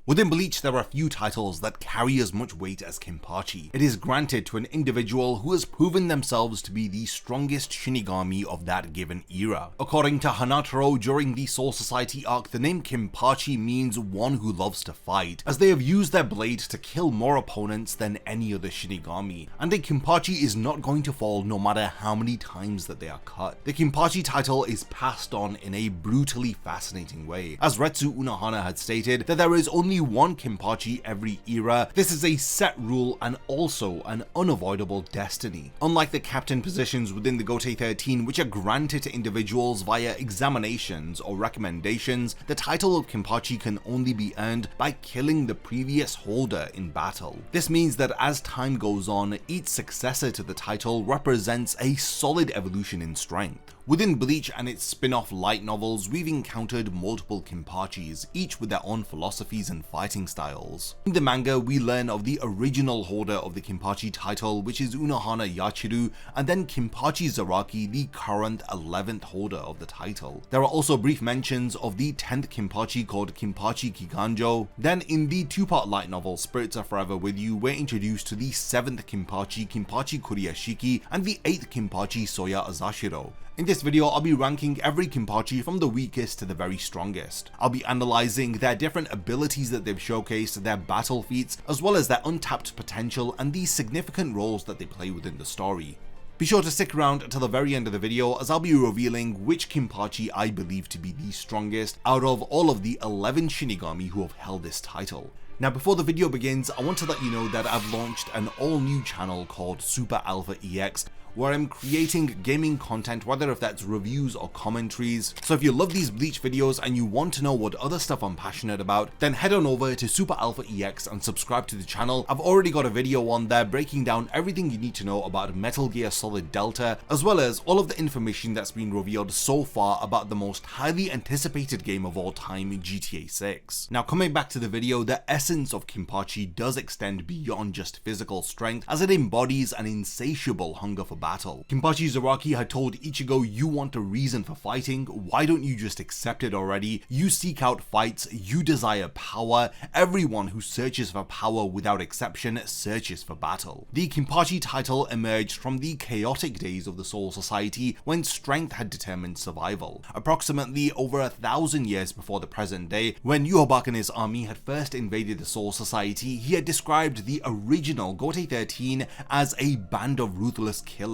Within Bleach, there are few titles that carry as much weight as Kenpachi. It is granted to an individual who has proven themselves to be the strongest Shinigami of that given era. According to Hanataro, during the Soul Society arc, the name Kenpachi means one who loves to fight, as they have used their blade to kill more opponents than any other Shinigami, and a Kenpachi is not going to fall no matter how many times that they are cut. The Kenpachi title is passed on in a brutally fascinating way, as Retsu Unohana had stated that there is only one Kenpachi every era. This is a set rule and also an unavoidable destiny. Unlike the captain positions within the Gotei 13, which are granted to individuals via examinations or recommendations, the title of Kenpachi can only be earned by killing the previous holder in battle. This means that as time goes on, each successor to the title represents a solid evolution in strength. Within Bleach and its spin-off light novels, we've encountered multiple Kenpachis, each with their own philosophies and fighting styles. In the manga, we learn of the original holder of the Kenpachi title, which is Unohana Yachiru, and then Kenpachi Zaraki, the current 11th holder of the title. There are also brief mentions of the 10th Kenpachi called Kenpachi Kiganjo. Then in the two-part light novel Spirits Are Forever With You, we're introduced to the 7th Kenpachi, Kenpachi Kuriyashiki, and the 8th Kenpachi Soya Azashiro. In this video, I'll be ranking every Kenpachi from the weakest to the very strongest. I'll be analysing their different abilities that they've showcased, their battle feats, as well as their untapped potential and the significant roles that they play within the story. Be sure to stick around until the very end of the video, as I'll be revealing which Kenpachi I believe to be the strongest out of all of the 11 Shinigami who have held this title. Now, before the video begins, I want to let you know that I've launched an all-new channel called Super Alpha EX, where I'm creating gaming content, whether if that's reviews or commentaries. So if you love these Bleach videos and you want to know what other stuff I'm passionate about, then head on over to Super Alpha EX and subscribe to the channel. I've already got a video on there breaking down everything you need to know about Metal Gear Solid Delta, as well as all of the information that's been revealed so far about the most highly anticipated game of all time, GTA 6. Now, coming back to the video, the essence of Kenpachi does extend beyond just physical strength, as it embodies an insatiable hunger for battle. Kenpachi Zaraki had told Ichigo, "You want a reason for fighting? Why don't you just accept it already? You seek out fights, you desire power. Everyone who searches for power without exception searches for battle." The Kenpachi title emerged from the chaotic days of the Soul Society, when strength had determined survival. Approximately over 1,000 years before the present day, when Yhwach and his army had first invaded the Soul Society, he had described the original Gotei 13 as a band of ruthless killers.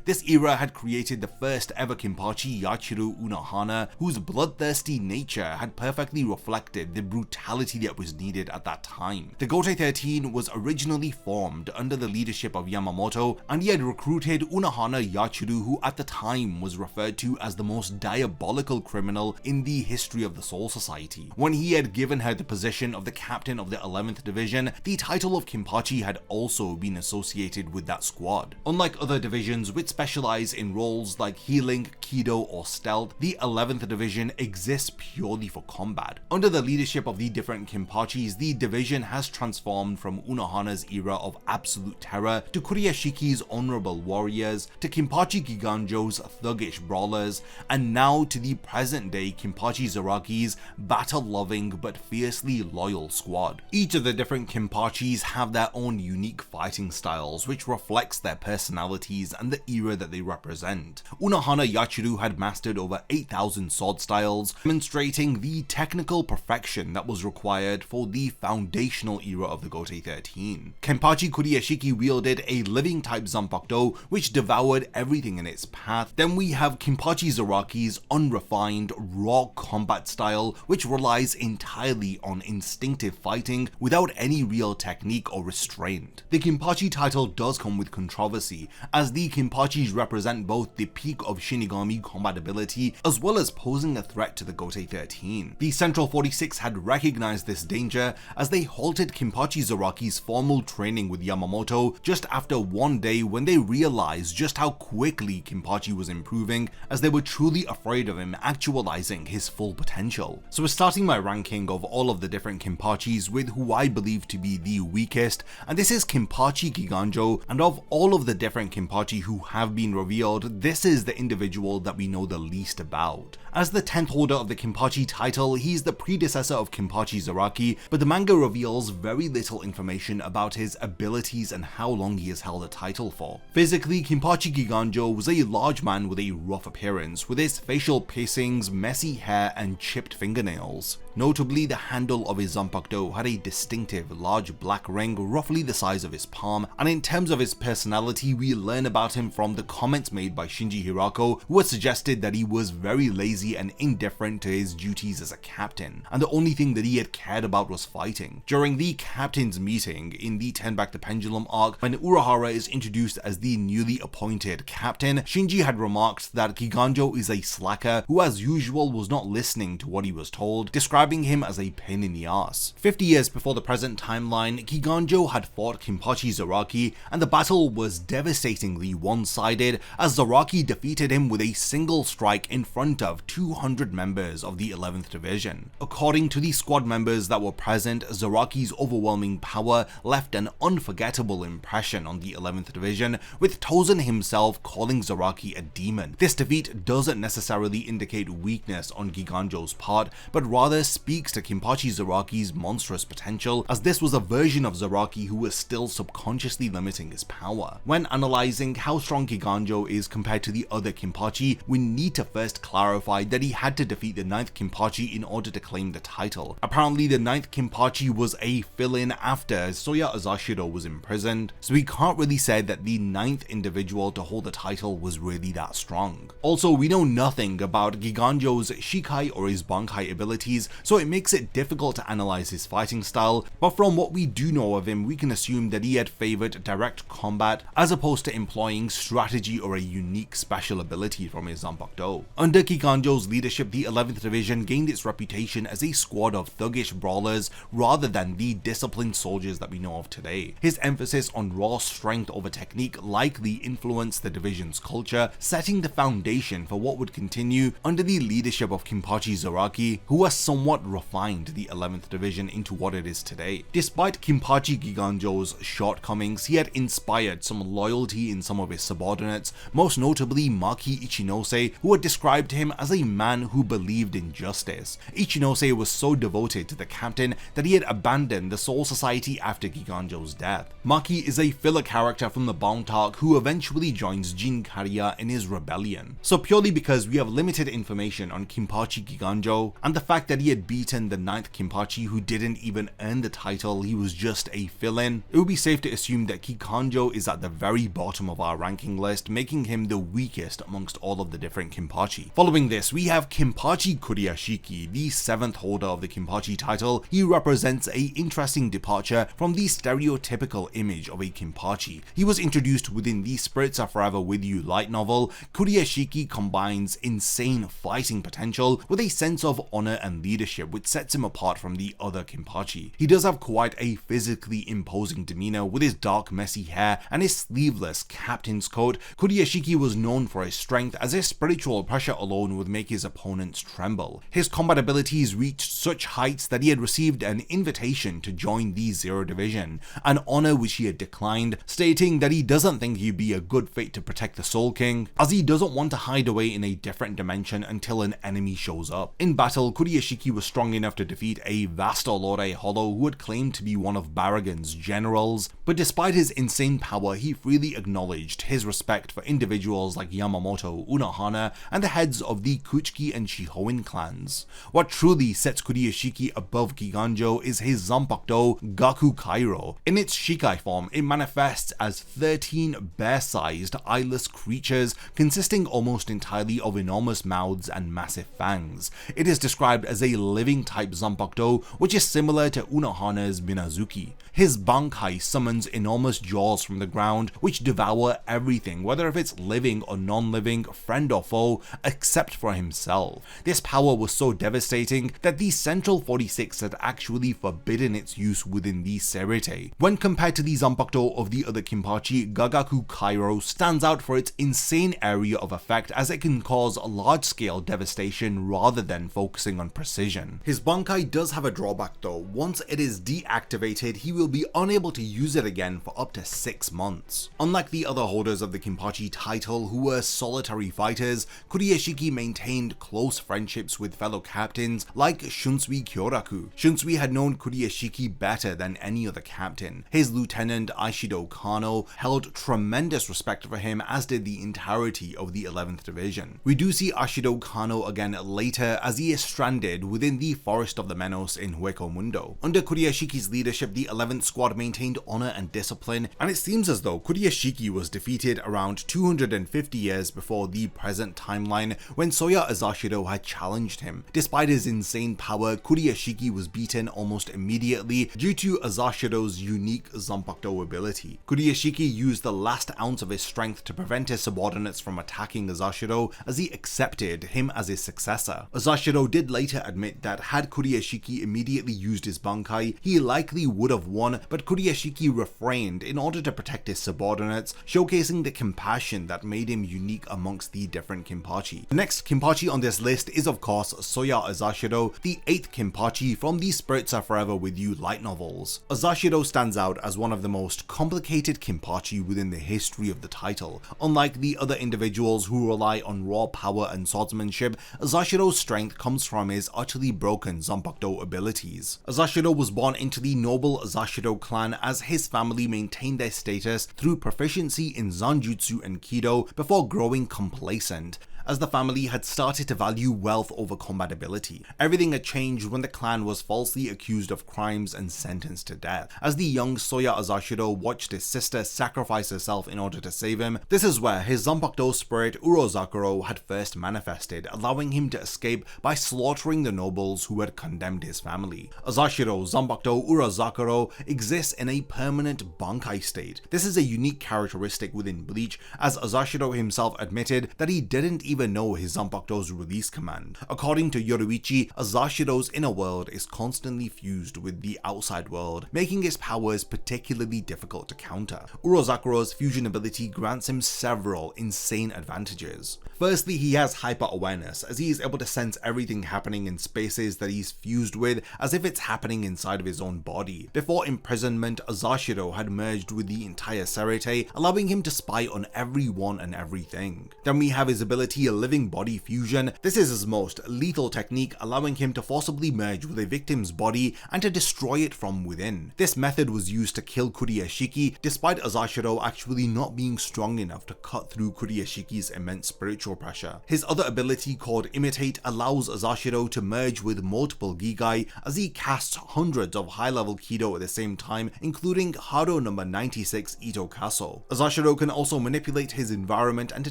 This era had created the first ever Kenpachi, Yachiru Unohana, whose bloodthirsty nature had perfectly reflected the brutality that was needed at that time. The Gotei 13 was originally formed under the leadership of Yamamoto, and he had recruited Unohana Yachiru, who at the time was referred to as the most diabolical criminal in the history of the Soul Society. When he had given her the position of the captain of the 11th Division, the title of Kenpachi had also been associated with that squad. Unlike other divisions which specialize in roles like healing, Kido, or stealth, the 11th Division exists purely for combat. Under the leadership of the different Kenpachis, the division has transformed from Unohana's era of absolute terror to Kuriyashiki's honorable warriors, to Kenpachi Giganjo's thuggish brawlers, and now to the present day Kenpachi Zaraki's battle-loving but fiercely loyal squad. Each of the different Kenpachis have their own unique fighting styles, which reflects their personalities and the era that they represent. Unohana Yachiru had mastered over 8,000 sword styles, demonstrating the technical perfection that was required for the foundational era of the Gotei 13. Kenpachi Kuriyashiki wielded a living type Zanpakuto, which devoured everything in its path. Then we have Kenpachi Zaraki's unrefined, raw combat style, which relies entirely on instinctive fighting without any real technique or restraint. The Kenpachi title does come with controversy, as the Kenpachis represent both the peak of Shinigami combat ability as well as posing a threat to the Gotei 13. The Central 46 had recognized this danger, as they halted Kenpachi Zaraki's formal training with Yamamoto just after one day, when they realized just how quickly Kenpachi was improving, as they were truly afraid of him actualizing his full potential. So we're starting my ranking of all of the different Kenpachis with who I believe to be the weakest, and this is Kenpachi Giganjo. And of all of the different Kenpachi Kenpachi who have been revealed, this is the individual that we know the least about. As the 10th holder of the Kenpachi title, he's the predecessor of Kenpachi Zaraki, but the manga reveals very little information about his abilities and how long he has held the title for. Physically, Kenpachi Giganjo was a large man with a rough appearance, with his facial piercings, messy hair, and chipped fingernails. Notably, the handle of his zanpakuto had a distinctive large black ring roughly the size of his palm, and in terms of his personality, we learn about him from the comments made by Shinji Hirako, who had suggested that he was very lazy and indifferent to his duties as a captain, and the only thing that he had cared about was fighting. During the captain's meeting in the Turn Back the Pendulum arc, when Urahara is introduced as the newly appointed captain, Shinji had remarked that Giganjo is a slacker who as usual was not listening to what he was told, describing him as a pain in the ass. 50 years before the present timeline, Giganjo had fought Kenpachi Zaraki, and the battle was devastatingly one-sided as Zaraki defeated him with a single strike in front of 200 members of the 11th Division. According to the squad members that were present, Zaraki's overwhelming power left an unforgettable impression on the 11th Division, with Tozen himself calling Zaraki a demon. This defeat doesn't necessarily indicate weakness on Giganjo's part, but rather speaks to Kenpachi Zaraki's monstrous potential, as this was a version of Zaraki who was still subconsciously limiting his power. When analyzing how strong Giganjo is compared to the other Kenpachi, we need to first clarify that he had to defeat the 9th Kenpachi in order to claim the title. Apparently the 9th Kenpachi was a fill-in after Soya Azashiro was imprisoned, so we can't really say that the 9th individual to hold the title was really that strong. Also, we know nothing about Giganjo's Shikai or his Bankai abilities, so it makes it difficult to analyze his fighting style, but from what we do know of him, we can assume that he had favored direct combat as opposed to employing strategy or a unique special ability from his zanpakuto. Under Giganjo's leadership, the 11th Division gained its reputation as a squad of thuggish brawlers rather than the disciplined soldiers that we know of today. His emphasis on raw strength over technique likely influenced the division's culture, setting the foundation for what would continue under the leadership of Kenpachi Zaraki, who has somewhat refined the 11th Division into what it is today. Despite Kenpachi Giganjo's shortcomings, he had inspired some loyalty in some of his subordinates, most notably Maki Ichinose, who had described him as a man who believed in justice. Ichinose was so devoted to the captain that he had abandoned the Soul Society after Giganjo's death. Maki is a filler character from the Bount arc who eventually joins Jin Kariya in his rebellion. So purely because we have limited information on Kenpachi Giganjo, and the fact that he had beaten the 9th Kenpachi who didn't even earn the title, he was just a fill-in, it would be safe to assume that Giganjo is at the very bottom of our ranking list, making him the weakest amongst all of the different Kenpachi. Following this, we have Kenpachi Kurashiki, the 7th holder of the Kenpachi title. He represents a interesting departure from the stereotypical image of a Kenpachi. He was introduced within the Spirits Are Forever With You light novel. Kurashiki combines insane fighting potential with a sense of honor and leadership, which sets him apart from the other Kenpachi. He does have quite a physically imposing demeanor with his dark messy hair and his sleeveless captain's coat. Kurashiki was known for his strength, as his spiritual pressure alone would make his opponents tremble. His combat abilities reached such heights that he had received an invitation to join the Zero Division, an honor which he had declined, stating that he doesn't think he'd be a good fit to protect the Soul King, as he doesn't want to hide away in a different dimension until an enemy shows up. In battle, Kurashiki was strong enough to defeat a Vastolore Hollow who had claimed to be one of Baragon's generals, but despite his insane power, he freely acknowledged his respect for individuals like Yamamoto, Unohana, and the heads of the Kuchiki and Shihoin clans. What truly sets Kurashiki above Giganjo is his zanpakuto, Gaku Kairo. In its Shikai form, it manifests as 13 bear-sized, eyeless creatures consisting almost entirely of enormous mouths and massive fangs. It is described as a living type zanpakuto, which is similar to Unohana's Minazuki. His Bankai summons enormous jaws from the ground, which devour everything, whether if it's living or non-living, friend or foe, except for himself. This power was so devastating that the Central 46 had actually forbidden its use within the Serite. When compared to the zanpakuto of the other Kenpachi, Gagaku Kairo stands out for its insane area of effect, as it can cause large-scale devastation rather than focusing on precision. division. His Bankai does have a drawback though. Once it is deactivated, he will be unable to use it again for up to 6 months. Unlike the other holders of the Kenpachi title who were solitary fighters, Kurashiki maintained close friendships with fellow captains like Shunsui Kyoraku. Shunsui had known Kurashiki better than any other captain. His lieutenant Aishido Kano held tremendous respect for him, as did the entirety of the 11th Division. We do see Aishido Kano again later as he is stranded within the Forest of the Menos in Hueco Mundo. Under Kurashiki's leadership, the 11th Squad maintained honor and discipline, and it seems as though Kurashiki was defeated around 250 years before the present timeline when Soya Azashido had challenged him. Despite his insane power, Kurashiki was beaten almost immediately due to Azashido's unique Zanpakuto ability. Kurashiki used the last ounce of his strength to prevent his subordinates from attacking Azashido, as he accepted him as his successor. Azashido did later admit that had Kurashiki immediately used his Bankai, he likely would have won, but Kurashiki refrained in order to protect his subordinates, showcasing the compassion that made him unique amongst the different Kenpachi. The next Kenpachi on this list is of course Soya Azashido, the 8th Kenpachi from the Spirits Are Forever With You light novels. Azashido stands out as one of the most complicated Kenpachi within the history of the title. Unlike the other individuals who rely on raw power and swordsmanship, Azashido's strength comes from his utterly broken Zanpakuto abilities. Azashido was born into the noble Azashido clan, as his family maintained their status through proficiency in Zanjutsu and Kido before growing complacent, as the family had started to value wealth over combat ability. Everything had changed when the clan was falsely accused of crimes and sentenced to death. As the young Soya Azashido watched his sister sacrifice herself in order to save him, this is where his Zanpakuto spirit Urozakuro had first manifested, allowing him to escape by slaughtering the nobles who had condemned his family. Azashido's Zanpakuto Urozakuro exists in a permanent Bankai state. This is a unique characteristic within Bleach, as Azashido himself admitted that he didn't even know his Zanpakuto's release command. According to Yoruichi, Azashido's inner world is constantly fused with the outside world, making his powers particularly difficult to counter. Urozakuro's fusion ability grants him several insane advantages. Firstly, he has hyper-awareness, as he is able to sense everything happening in spaces that he's fused with as if it's happening inside of his own body. Before imprisonment, Azashido had merged with the entire Serete, allowing him to spy on everyone and everything. Then we have his ability a living body fusion. This is his most lethal technique, allowing him to forcibly merge with a victim's body and to destroy it from within. This method was used to kill Kurashiki, despite Azashido actually not being strong enough to cut through Kurashiki's immense spiritual pressure. His other ability, called Imitate, allows Azashido to merge with multiple Gigai as he casts hundreds of high-level Kido at the same time, including Hado number 96 Ito Kaso. Azashido can also manipulate his environment and to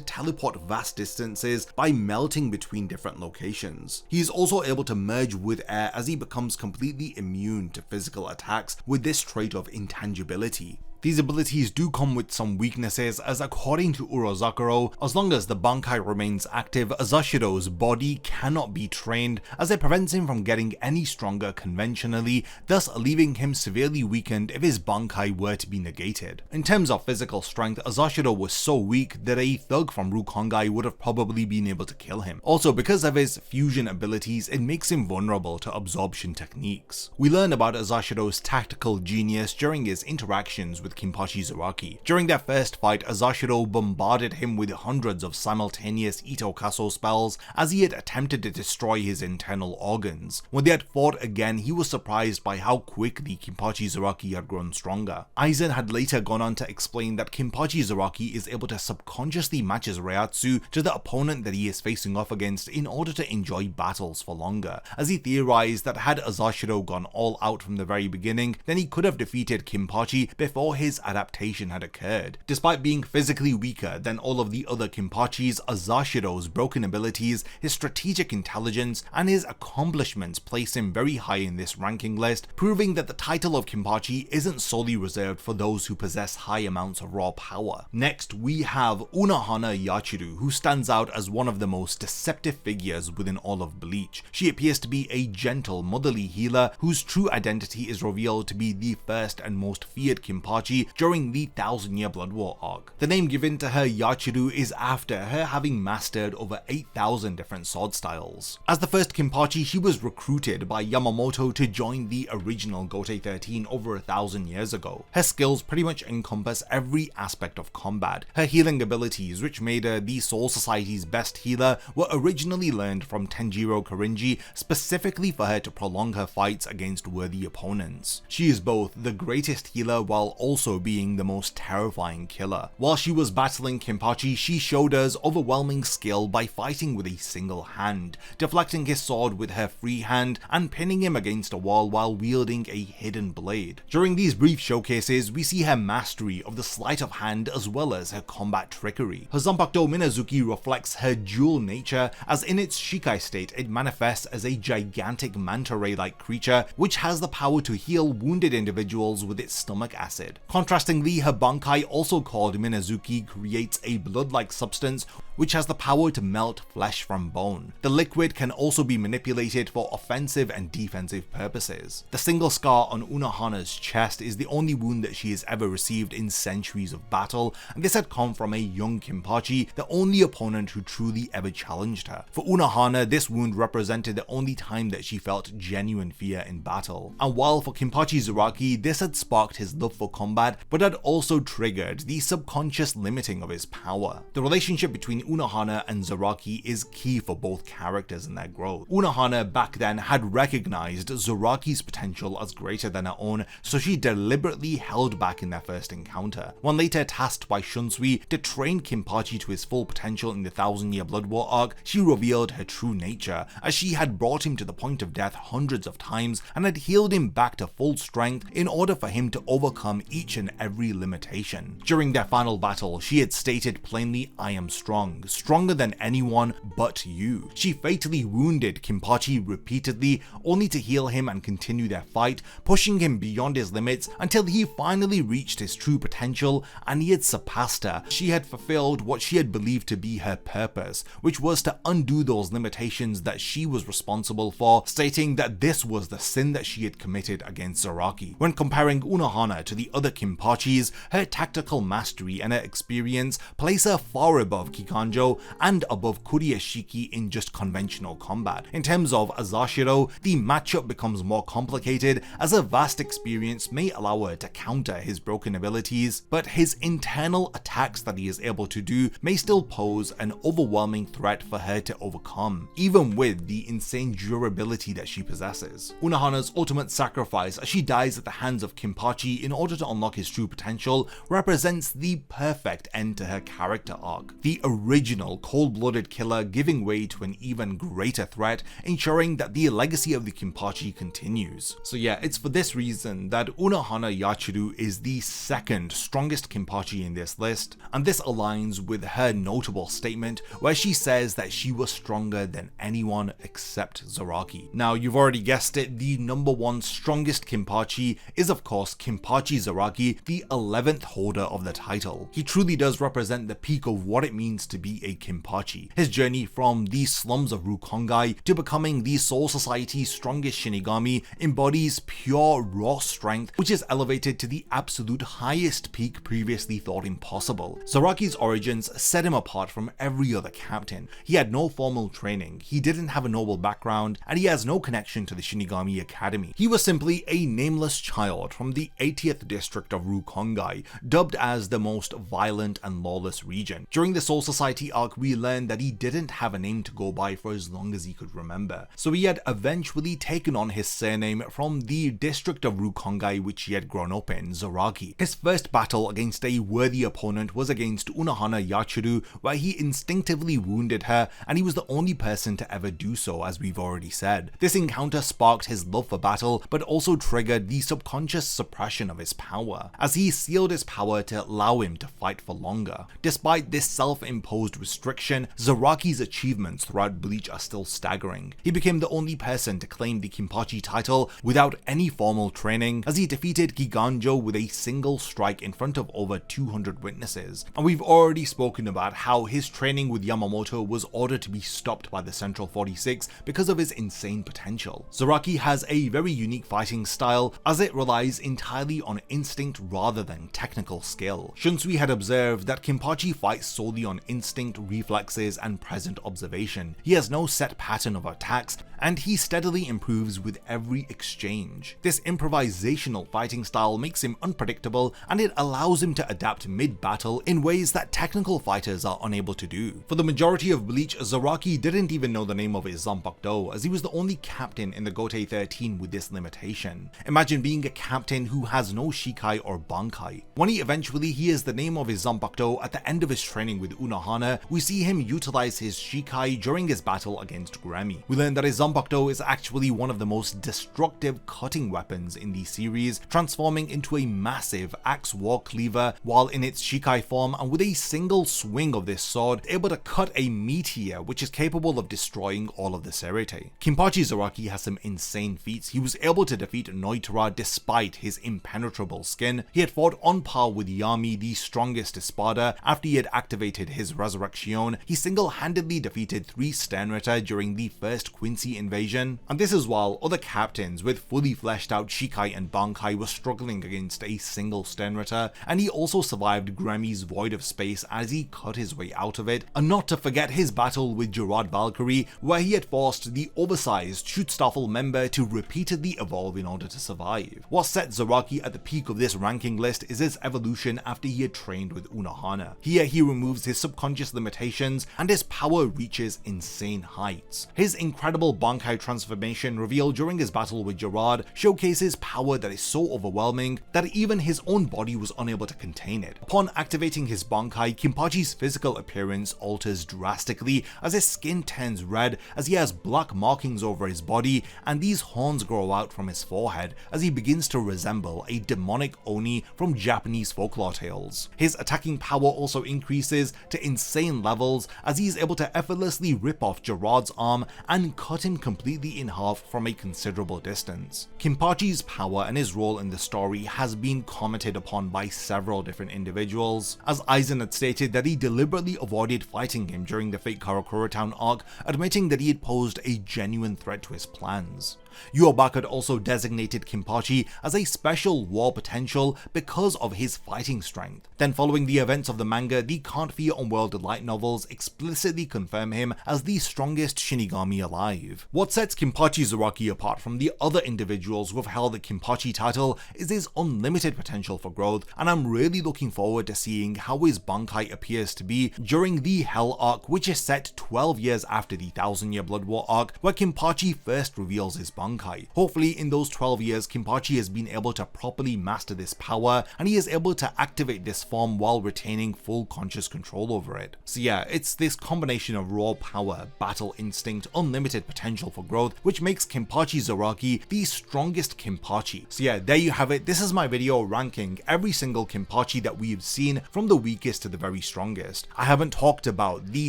teleport vast distances by melting between different locations. He is also able to merge with air as he becomes completely immune to physical attacks with this trait of intangibility. These abilities do come with some weaknesses, as according to Urozakuro, as long as the Bankai remains active, Azashido's body cannot be trained, as it prevents him from getting any stronger conventionally, thus leaving him severely weakened if his Bankai were to be negated. In terms of physical strength, Azashido was so weak that a thug from Rukongai would have probably been able to kill him. Also, because of his fusion abilities, it makes him vulnerable to absorption techniques. We learn about Azashido's tactical genius during his interactions with Kenpachi Zaraki. During their first fight, Azashido bombarded him with hundreds of simultaneous Ito Kaso spells as he had attempted to destroy his internal organs. When they had fought again, he was surprised by how quickly Kenpachi Zaraki had grown stronger. Aizen had later gone on to explain that Kenpachi Zaraki is able to subconsciously match his Reiatsu to the opponent that he is facing off against in order to enjoy battles for longer, as he theorized that had Azashido gone all out from the very beginning, then he could have defeated Kenpachi before his adaptation had occurred. Despite being physically weaker than all of the other Kenpachis, Azashido's broken abilities, his strategic intelligence, and his accomplishments place him very high in this ranking list, proving that the title of Kenpachi isn't solely reserved for those who possess high amounts of raw power. Next, we have Unohana Yachiru, who stands out as one of the most deceptive figures within all of Bleach. She appears to be a gentle, motherly healer whose true identity is revealed to be the first and most feared Kenpachi Kenpachi during the 1000-Year Blood War arc. The name given to her Yachiru is after her having mastered over 8,000 different sword styles. As the first Kenpachi, she was recruited by Yamamoto to join the original Gotei 13 over 1,000 years ago. Her skills pretty much encompass every aspect of combat. Her healing abilities, which made her the Soul Society's best healer, were originally learned from Tenjiro Korinji specifically for her to prolong her fights against worthy opponents. She is both the greatest healer while also being the most terrifying killer. While she was battling Kenpachi, she showed us overwhelming skill by fighting with a single hand, deflecting his sword with her free hand and pinning him against a wall while wielding a hidden blade. During these brief showcases, we see her mastery of the sleight of hand as well as her combat trickery. Her Zanpakuto Minazuki reflects her dual nature, as in its Shikai state it manifests as a gigantic manta ray-like creature which has the power to heal wounded individuals with its stomach acid. Contrastingly, her Bankai, also called Minazuki, creates a blood-like substance which has the power to melt flesh from bone. The liquid can also be manipulated for offensive and defensive purposes. The single scar on Unohana's chest is the only wound that she has ever received in centuries of battle, and this had come from a young Kenpachi, the only opponent who truly ever challenged her. For Unohana, this wound represented the only time that she felt genuine fear in battle. And while for Kenpachi Zaraki, this had sparked his love for combat, but had also triggered the subconscious limiting of his power. The relationship between Unohana and Zaraki is key for both characters and their growth. Unohana back then had recognized Zaraki's potential as greater than her own, so she deliberately held back in their first encounter. When later tasked by Shunsui to train Kenpachi to his full potential in the 1000-Year Blood War arc, she revealed her true nature, as she had brought him to the point of death hundreds of times and had healed him back to full strength in order for him to overcome each and every limitation. During their final battle, she had stated plainly, "I am strong, stronger than anyone but you." She fatally wounded Kenpachi repeatedly, only to heal him and continue their fight, pushing him beyond his limits until he finally reached his true potential and he had surpassed her. She had fulfilled what she had believed to be her purpose, which was to undo those limitations that she was responsible for, stating that this was the sin that she had committed against Zaraki. When comparing Unohana to the other Kenpachis, her tactical mastery and her experience place her far above Kikanjo and above Kuriashiki in just conventional combat. In terms of Azashiro, the matchup becomes more complicated, as her vast experience may allow her to counter his broken abilities, but his internal attacks that he is able to do may still pose an overwhelming threat for her to overcome, even with the insane durability that she possesses. Unohana's ultimate sacrifice as she dies at the hands of Kenpachi in order to unlock his true potential represents the perfect end to her character arc. The original cold-blooded killer giving way to an even greater threat, ensuring that the legacy of the Kenpachi continues. So yeah, it's for this reason that Unohana Yachiru is the second strongest Kenpachi in this list, and this aligns with her notable statement where she says that she was stronger than anyone except Zaraki. Now, you've already guessed it, the number one strongest Kenpachi is of course Kenpachi Zaraki, the 11th holder of the title. He truly does represent the peak of what it means to be a Kenpachi. His journey from the slums of Rukongai to becoming the Soul Society's strongest Shinigami embodies pure raw strength, which is elevated to the absolute highest peak previously thought impossible. Zaraki's origins set him apart from every other captain. He had no formal training, he didn't have a noble background, and he has no connection to the Shinigami Academy. He was simply a nameless child from the 80th district of Rukongai, dubbed as the most violent and lawless region. During the Soul Society arc, we learned that he didn't have a name to go by for as long as he could remember, so he had eventually taken on his surname from the district of Rukongai which he had grown up in, Zaraki. His first battle against a worthy opponent was against Unohana Yachiru, where he instinctively wounded her, and he was the only person to ever do so, as we've already said. This encounter sparked his love for battle, but also triggered the subconscious suppression of his power, as he sealed his power to allow him to fight for longer. Despite this self-imposed restriction, Zaraki's achievements throughout Bleach are still staggering. He became the only person to claim the Kenpachi title without any formal training, as he defeated Giganjo with a single strike in front of over 200 witnesses. And we've already spoken about how his training with Yamamoto was ordered to be stopped by the Central 46 because of his insane potential. Zaraki has a very unique fighting style, as it relies entirely on instinct instinct rather than technical skill. Shunsui had observed that Kenpachi fights solely on instinct, reflexes, and present observation. He has no set pattern of attacks, and he steadily improves with every exchange. This improvisational fighting style makes him unpredictable, and it allows him to adapt mid-battle in ways that technical fighters are unable to do. For the majority of Bleach, Zaraki didn't even know the name of his Zanpakuto, as he was the only captain in the Gotei 13 with this limitation. Imagine being a captain who has no Shikai or Bankai. When he eventually hears the name of his Zanpakuto at the end of his training with Unohana, we see him utilize his Shikai during his battle against Gremi. We learn that his Zanpakuto is actually one of the most destructive cutting weapons in the series, transforming into a massive axe war cleaver while in its Shikai form, and with a single swing of this sword, able to cut a meteor which is capable of destroying all of the Serite. Kenpachi Zaraki has some insane feats. He was able to defeat Noitora despite his impenetrable skin. He had fought on par with Yami, the strongest Espada. After he had activated his Resurrection, he single-handedly defeated 3 Sternritter during the first Quincy invasion, and this is while other captains with fully fleshed out Shikai and Bankai were struggling against a single Sternritter, and he also survived Gremi's Void of Space as he cut his way out of it, and not to forget his battle with Gerard Valkyrie, where he had forced the oversized Schutzstaffel member to repeatedly evolve in order to survive. What set Zaraki at the peak of this ranking list is his evolution after he had trained with Unohana. Here he removes his subconscious limitations and his power reaches insane heights. His incredible Bankai transformation revealed during his battle with Gerard showcases power that is so overwhelming that even his own body was unable to contain it. Upon activating his Bankai, Kenpachi's physical appearance alters drastically as his skin turns red, as he has black markings over his body, and these horns grow out from his forehead as he begins to resemble a demonic Oni from Japanese folklore tales. His attacking power also increases to insane levels as he is able to effortlessly rip off Gerard's arm and cut him completely in half from a considerable distance. Kenpachi's power and his role in the story has been commented upon by several different individuals, as Aizen had stated that he deliberately avoided fighting him during the Fate Karakura Town arc, admitting that he had posed a genuine threat to his plans. Yuobak had also designated Kenpachi as a special war potential because of his fighting strength. Then following the events of the manga, the Can't Fear Unworld light novels explicitly confirm him as the strongest Shinigami alive. What sets Kenpachi Zaraki apart from the other individuals who have held the Kenpachi title is his unlimited potential for growth, and I'm really looking forward to seeing how his Bankai appears to be during the Hell arc, which is set 12 years after the 1000-year Blood War arc, where Kenpachi first reveals his Bankai. Hopefully in those 12 years, Kenpachi has been able to properly master this power, and he is able to activate this form while retaining full conscious control over it. So yeah, it's this combination of raw power, battle instinct, unlimited potential for growth, which makes Kenpachi Zaraki the strongest Kenpachi. So yeah, there you have it. This is my video ranking every single Kenpachi that we've seen from the weakest to the very strongest. I haven't talked about the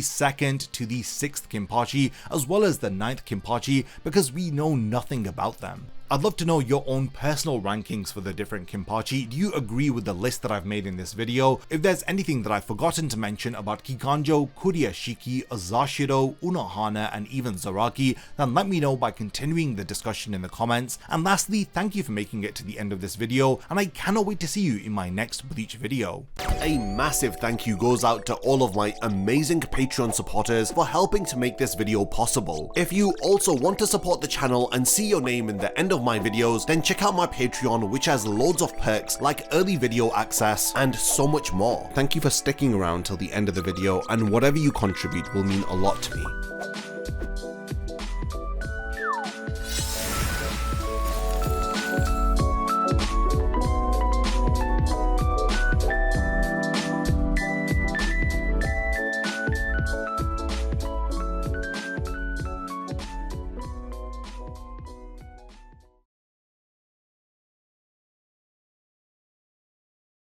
2nd to the 6th Kenpachi as well as the 9th Kenpachi because we know nothing about them. I'd love to know your own personal rankings for the different Kenpachi. Do you agree with the list that I've made in this video? If there's anything that I've forgotten to mention about Kikanjo, Kuriyashiki, Azashiro, Unohana, and even Zaraki, then let me know by continuing the discussion in the comments. And lastly, thank you for making it to the end of this video, and I cannot wait to see you in my next Bleach video. A massive thank you goes out to all of my amazing Patreon supporters for helping to make this video possible. If you also want to support the channel and see your name in the end of my videos, then check out my Patreon, which has loads of perks like early video access and so much more. Thank you for sticking around till the end of the video, and whatever you contribute will mean a lot to me.